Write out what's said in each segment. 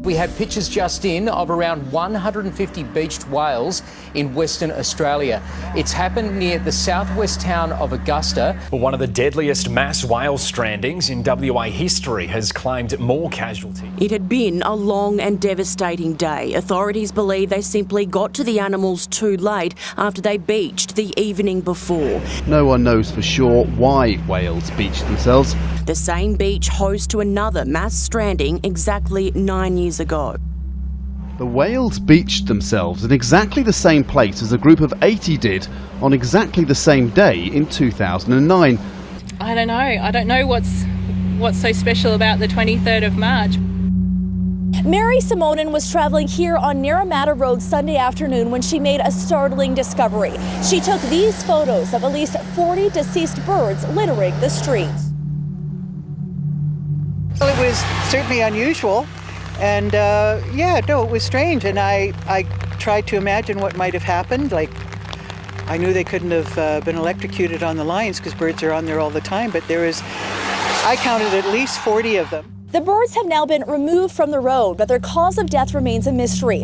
We have pictures just in of around 150 beached whales in Western Australia. It's happened near the southwest town of Augusta. Well, one of the deadliest mass whale strandings in WA history has claimed more casualties. It had been a long and devastating day. Authorities believe they simply got to the animals too late after they beached the evening before. No one knows for sure why whales beached themselves. The same beach host to another mass stranding exactly 9 years ago. The whales beached themselves in exactly the same place as a group of 80 did on exactly the same day in 2009. I don't know what's so special about the 23rd of March. Mary Simonin was traveling here on Naramata Road Sunday afternoon when she made a startling discovery. She took these photos of at least 40 deceased birds littering the streets. Well, it was certainly unusual, and it was strange, and I tried to imagine what might have happened. Like, I knew they couldn't have been electrocuted on the lines because birds are on there all the time, but I counted at least 40 of them. The birds have now been removed from the road, but their cause of death remains a mystery.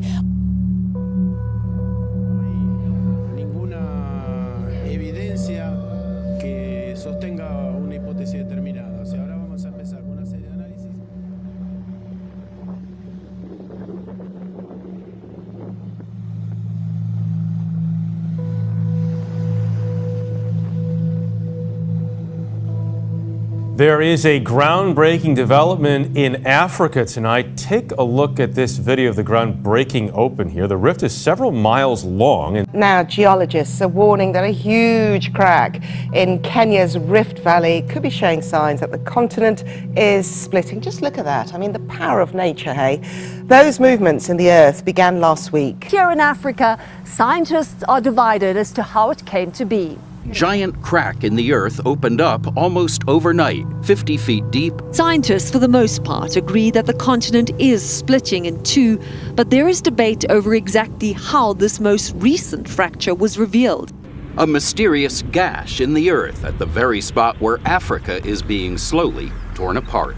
There is a groundbreaking development in Africa tonight. Take a look at this video of the ground breaking open here. The rift is several miles long. Now, geologists are warning that a huge crack in Kenya's Rift Valley could be showing signs that the continent is splitting. Just look at that. I mean, the power of nature, hey? Those movements in the earth began last week. Here in Africa, scientists are divided as to how it came to be. Giant crack in the earth opened up almost overnight, 50 feet deep. Scientists, for the most part, agree that the continent is splitting in two, but there is debate over exactly how this most recent fracture was revealed. A mysterious gash in the earth at the very spot where Africa is being slowly torn apart.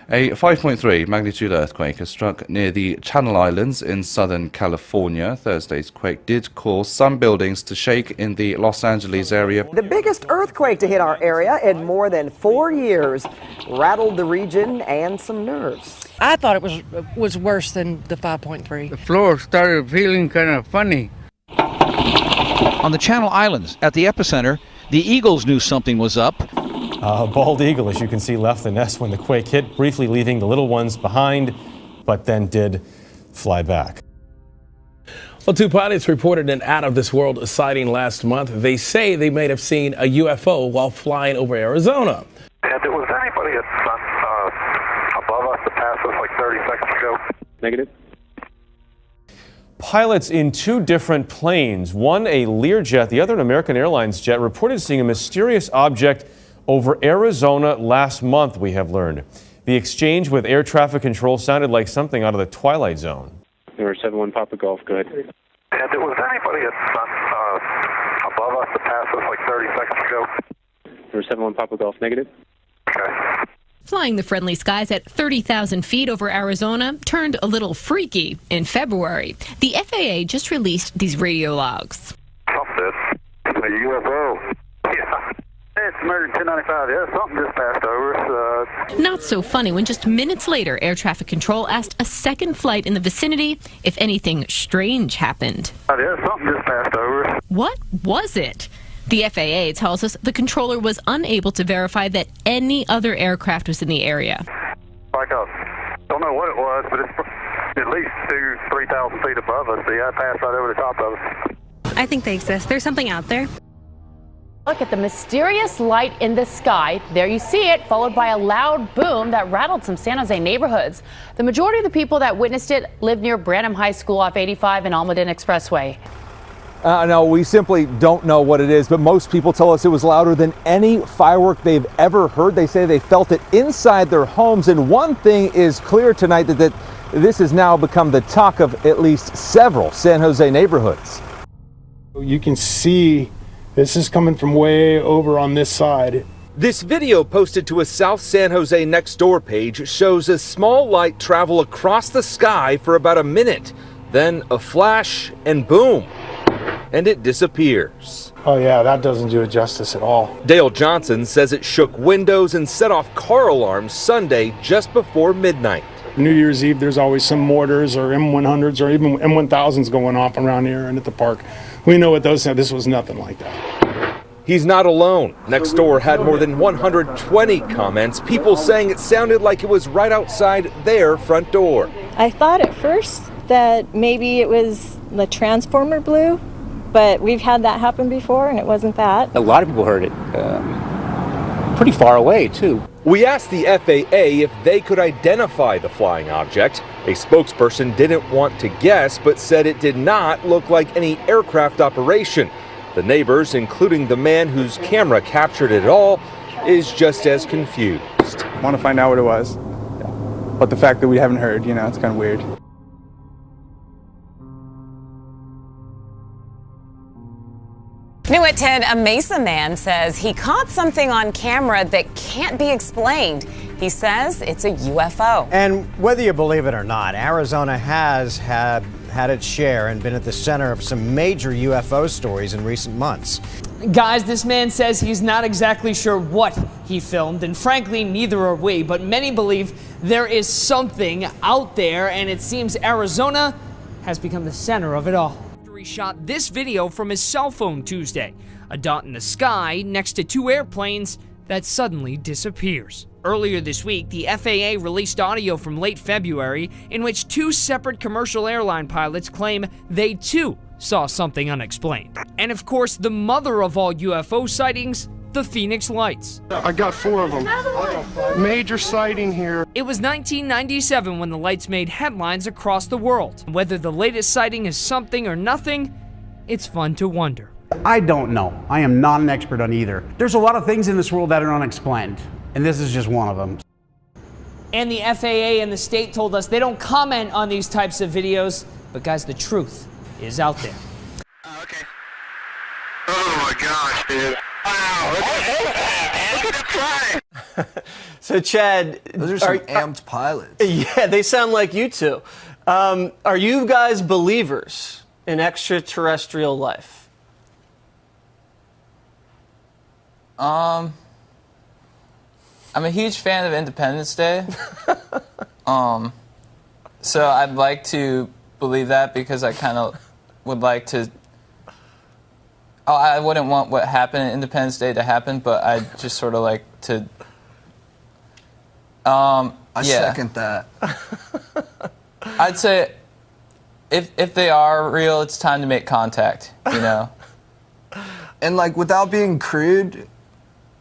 A 5.3 magnitude earthquake has struck near the Channel Islands in Southern California. Thursday's quake did cause some buildings to shake in the Los Angeles area. The biggest earthquake to hit our area in more than 4 years rattled the region and some nerves. I thought it was worse than the 5.3. The floor started feeling kind of funny. On the Channel Islands, at the epicenter, the Eagles knew something was up. A bald eagle, as you can see, left the nest when the quake hit, briefly leaving the little ones behind, but then did fly back. Well, two pilots reported an out-of-this-world sighting last month. They say they may have seen a UFO while flying over Arizona. And there was anybody above us that passed us like 30 seconds ago? Negative. Pilots in two different planes, one a Learjet, the other an American Airlines jet, reported seeing a mysterious object over Arizona last month, we have learned. The exchange with air traffic control sounded like something out of the Twilight Zone. Number 71 Papa Golf, go ahead. And there was anybody above us that passed us like 30 seconds ago? Number 71 Papa Golf, negative. Okay. Flying the friendly skies at 30,000 feet over Arizona turned a little freaky in February. The FAA just released these radio logs. Something. A UFO. Yeah. It's American 1095. Yeah, something just passed over us. Not so funny when just minutes later, air traffic control asked a second flight in the vicinity if anything strange happened. Yeah, something just passed over us. What was it? The FAA tells us the controller was unable to verify that any other aircraft was in the area. Like don't know what it was, but it's at least 3,000 feet above us. Yeah, it passed right over the top of us. I think they exist. There's something out there. Look at the mysterious light in the sky. There you see it, followed by a loud boom that rattled some San Jose neighborhoods. The majority of the people that witnessed it live near Branham High School off 85 and Almaden Expressway. No, we simply don't know what it is, but most people tell us it was louder than any firework they've ever heard. They say they felt it inside their homes, and one thing is clear tonight, that this has now become the talk of at least several San Jose neighborhoods. You can see this is coming from way over on this side. This video posted to a South San Jose Nextdoor page shows a small light travel across the sky for about a minute, then a flash and boom, and it disappears. Oh yeah, that doesn't do it justice at all. Dale Johnson says it shook windows and set off car alarms Sunday just before midnight. New Year's Eve, there's always some mortars or M100s or even M1000s going off around here and at the park. We know what those are. This was nothing like that. He's not alone. Nextdoor had more than 120 comments, people saying it sounded like it was right outside their front door. I thought at first that maybe it was the transformer blew, but we've had that happen before and it wasn't that. A lot of people heard it pretty far away too. We asked the FAA if they could identify the flying object. A spokesperson didn't want to guess, but said it did not look like any aircraft operation. The neighbors, including the man whose camera captured it all, is just as confused. I want to find out what it was, but the fact that we haven't heard, it's kind of weird. New at 10, a Mesa man says he caught something on camera that can't be explained. He says it's a UFO. And whether you believe it or not, Arizona has had its share and been at the center of some major UFO stories in recent months. Guys, this man says he's not exactly sure what he filmed, and frankly, neither are we, but many believe there is something out there, and it seems Arizona has become the center of it all. He shot this video from his cell phone Tuesday, a dot in the sky next to two airplanes that suddenly disappears. Earlier this week, the FAA released audio from late February in which two separate commercial airline pilots claim they too saw something unexplained. And of course, the mother of all UFO sightings, the Phoenix Lights. I got 4 of them. Major sighting here. It was 1997 when the lights made headlines across the world. Whether the latest sighting is something or nothing, it's fun to wonder. I don't know. I am not an expert on either. There's a lot of things in this world that are unexplained, and this is just one of them. And the FAA and the state told us they don't comment on these types of videos, but guys, the truth is out there. Okay. Oh my gosh, dude. Wow, look at him fly. So Chad, those are some amped pilots. Yeah, they sound like you two. Are you guys believers in extraterrestrial life? I'm a huge fan of Independence Day. So I'd like to believe that because I kind of would like to. I wouldn't want what happened in Independence Day to happen, but I'd just sort of like to. I second that. I'd say if they are real, it's time to make contact, And like without being crude,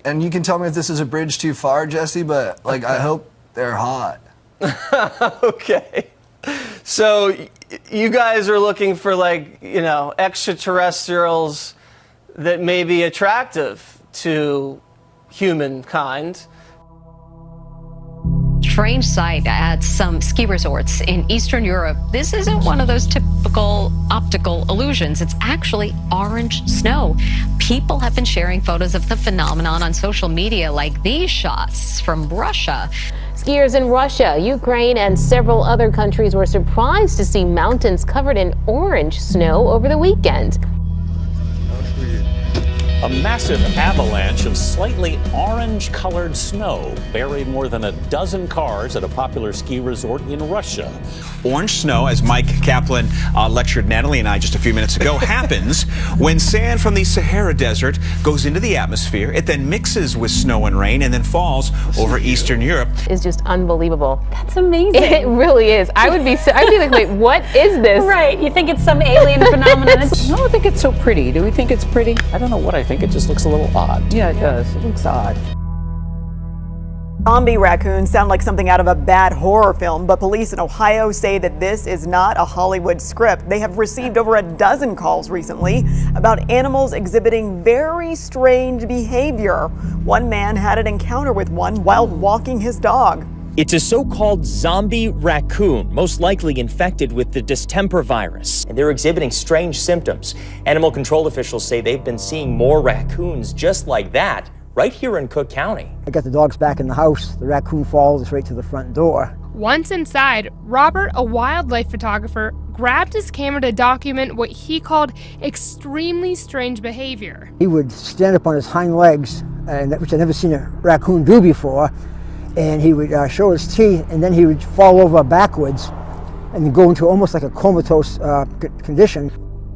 and you can tell me if this is a bridge too far, Jesse, but like I hope they're hot. Okay. So you guys are looking for extraterrestrials that may be attractive to humankind. Strange sight at some ski resorts in Eastern Europe. This isn't one of those typical optical illusions. It's actually orange snow. People have been sharing photos of the phenomenon on social media, like these shots from Russia. Skiers in Russia, Ukraine, and several other countries were surprised to see mountains covered in orange snow over the weekend. A massive avalanche of slightly orange-colored snow buried more than a dozen cars at a popular ski resort in Russia. Orange snow, as Mike Kaplan lectured Natalie and I just a few minutes ago, happens when sand from the Sahara Desert goes into the atmosphere. It then mixes with snow and rain and then falls over Eastern Europe. It's just unbelievable. That's amazing. It really is. I'd be like, wait, what is this? Right. You think it's some alien phenomenon? No, I think it's so pretty. Do we think it's pretty? I don't know what I think. It just looks a little odd. Yeah, it does. It looks odd. Zombie raccoons sound like something out of a bad horror film, but police in Ohio say that this is not a Hollywood script. They have received over a dozen calls recently about animals exhibiting very strange behavior. One man had an encounter with one while walking his dog. It's a so-called zombie raccoon, most likely infected with the distemper virus. And they're exhibiting strange symptoms. Animal control officials say they've been seeing more raccoons just like that right here in Cook County. I got the dogs back in the house. The raccoon falls right to the front door. Once inside, Robert, a wildlife photographer, grabbed his camera to document what he called extremely strange behavior. He would stand up on his hind legs, which I'd never seen a raccoon do before, and he would show his teeth, and then he would fall over backwards and go into almost like a comatose condition.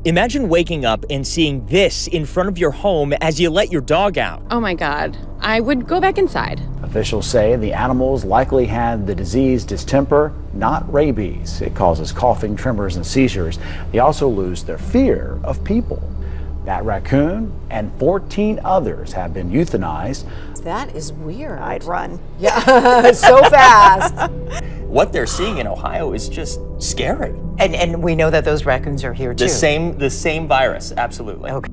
Imagine waking up and seeing this in front of your home as you let your dog out. Oh my God, I would go back inside. Officials say the animals likely had the disease distemper, not rabies. It causes coughing, tremors, and seizures. They also lose their fear of people. That raccoon and 14 others have been euthanized. That is weird. I'd run. Yeah, so fast. What they're seeing in Ohio is just scary. And we know that those raccoons are here too. The same virus, absolutely. Okay.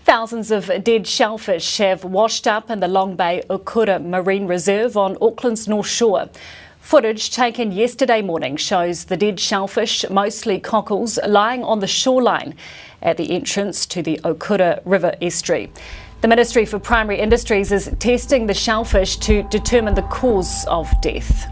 Thousands of dead shellfish have washed up in the Long Bay Okura Marine Reserve on Auckland's North Shore. Footage taken yesterday morning shows the dead shellfish, mostly cockles, lying on the shoreline at the entrance to the Okura River estuary. The Ministry for Primary Industries is testing the shellfish to determine the cause of death.